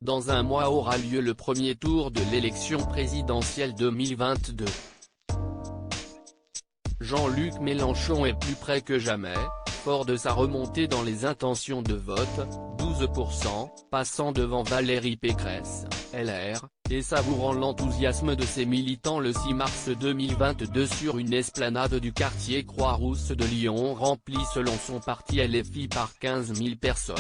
Dans un mois aura lieu le premier tour de l'élection présidentielle 2022. Jean-Luc Mélenchon est plus près que jamais, fort de sa remontée dans les intentions de vote, 12%, passant devant Valérie Pécresse, LR, et savourant l'enthousiasme de ses militants le 6 mars 2022 sur une esplanade du quartier Croix-Rousse de Lyon remplie selon son parti LFI par 15 000 personnes.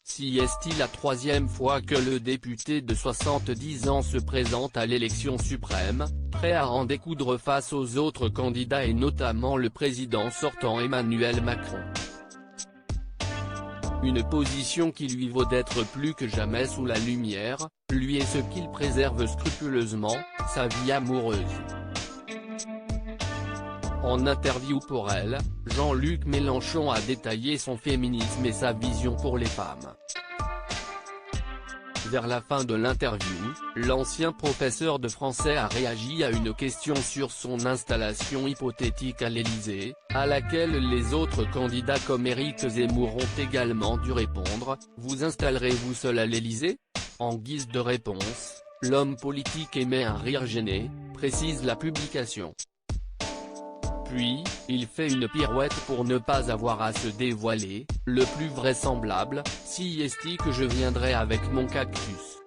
Si est-il la troisième fois que le député de 70 ans se présente à l'élection suprême, prêt à en découdre face aux autres candidats et notamment le président sortant Emmanuel Macron. Une position qui lui vaut d'être plus que jamais sous la lumière, lui et ce qu'il préserve scrupuleusement, sa vie amoureuse. En interview pour Elle, Jean-Luc Mélenchon a détaillé son féminisme et sa vision pour les femmes. Vers la fin de l'interview, l'ancien professeur de français a réagi à une question sur son installation hypothétique à l'Élysée, à laquelle les autres candidats comme Éric Zemmour ont également dû répondre « Vous installerez-vous seul à l'Élysée ?» En guise de réponse, l'homme politique émet un rire gêné, précise la publication. Puis, il fait une pirouette pour ne pas avoir à se dévoiler, le plus vraisemblable, si est-il que je viendrai avec mon cactus.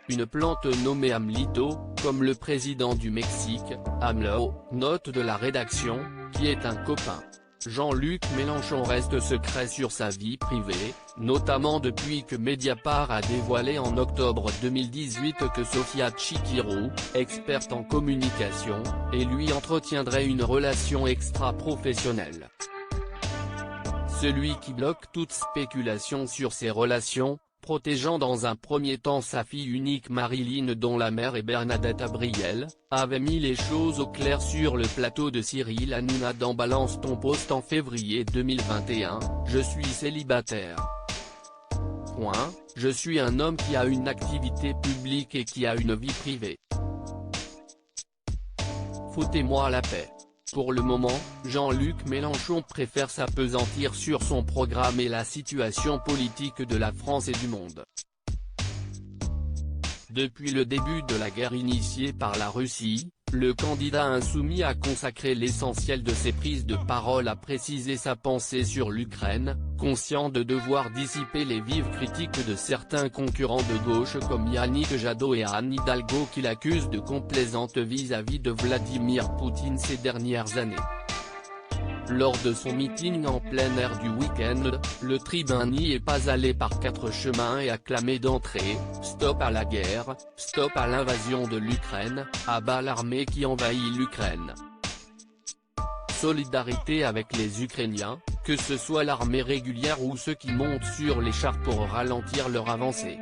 Une plante nommée Amlito, comme le président du Mexique, AMLO, note de la rédaction, qui est un copain. Jean-Luc Mélenchon reste secret sur sa vie privée, notamment depuis que Mediapart a dévoilé en octobre 2018 que Sofia Chikirou, experte en communication, et lui entretiendraient une relation extra-professionnelle. Celui qui bloque toute spéculation sur ces relations, protégeant dans un premier temps sa fille unique Marilyn dont la mère est Bernadette Abriel, avait mis les choses au clair sur le plateau de Cyril Hanouna dans Balance ton post en février 2021, « Je suis célibataire. Je suis un homme qui a une activité publique et qui a une vie privée. Foutez-moi la paix. » Pour le moment, Jean-Luc Mélenchon préfère s'appesantir sur son programme et la situation politique de la France et du monde. Depuis le début de la guerre initiée par la Russie, le candidat insoumis a consacré l'essentiel de ses prises de parole à préciser sa pensée sur l'Ukraine, conscient de devoir dissiper les vives critiques de certains concurrents de gauche comme Yannick Jadot et Anne Hidalgo qu'il accuse de complaisante vis-à-vis de Vladimir Poutine ces dernières années. Lors de son meeting en plein air du week-end, le tribun n'y est pas allé par quatre chemins et a clamé d'entrée « Stop à la guerre, stop à l'invasion de l'Ukraine, à bas l'armée qui envahit l'Ukraine. Solidarité avec les Ukrainiens, que ce soit l'armée régulière ou ceux qui montent sur les chars pour ralentir leur avancée. »